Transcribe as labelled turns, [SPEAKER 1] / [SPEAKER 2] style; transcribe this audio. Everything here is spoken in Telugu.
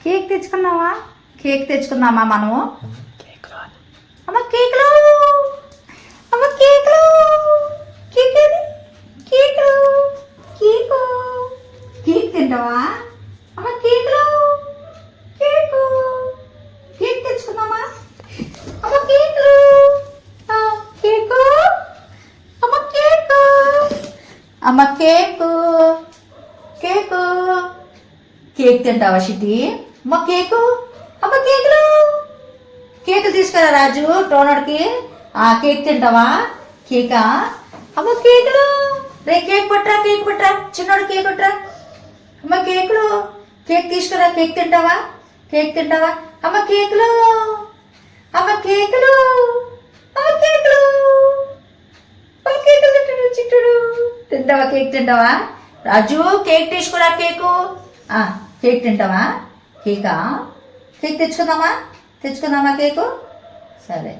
[SPEAKER 1] కేక్ తెచ్చుకున్నావా? కేక్ తెచ్చుకుందామా మనము? అమ్మ కేకులు, అమ్మ కేకులు, కేక్ ఏది? కేకులు, కేకు, కేక్ తింటావా? అమ్మ కేకులు, కేకు, కేక్ తెచ్చుకుందామా? అమ్మ కేకులు, కేకు, అమ్మ కేకు, అమ్మ కేకు, కేకు, కేక్ తింటావా షిటి? అమ్మ కేకు, అమ్మ కేకులు, కేక్ తీసుకురా రాజు టోనర్కి. కేక్ తింటావా? కేకా? అమ్మ కేకులు, రే కేక్ పట్టరా, కేక్ పట్టరా, చిన్నోడు కేక్ పట్టరా. అమ్మ కేకులు, కేక్ తీసుకురా, కేక్ తింటావా? కేక్ తింటావా? అమ్మ కేకులు, అమ్మ కేకులు, అమ్మ కేకులు, అమ్మ కేకులు తింటాడు చిట్టుడు. తింటావా? కేక్ తింటావా? రాజు కేక్ తీసుకురా, కేకు. కేక్ తింటావా? కేకా? కేక్ తెచ్చుకుందామా? తెచ్చుకుందామా కేకు? సరే.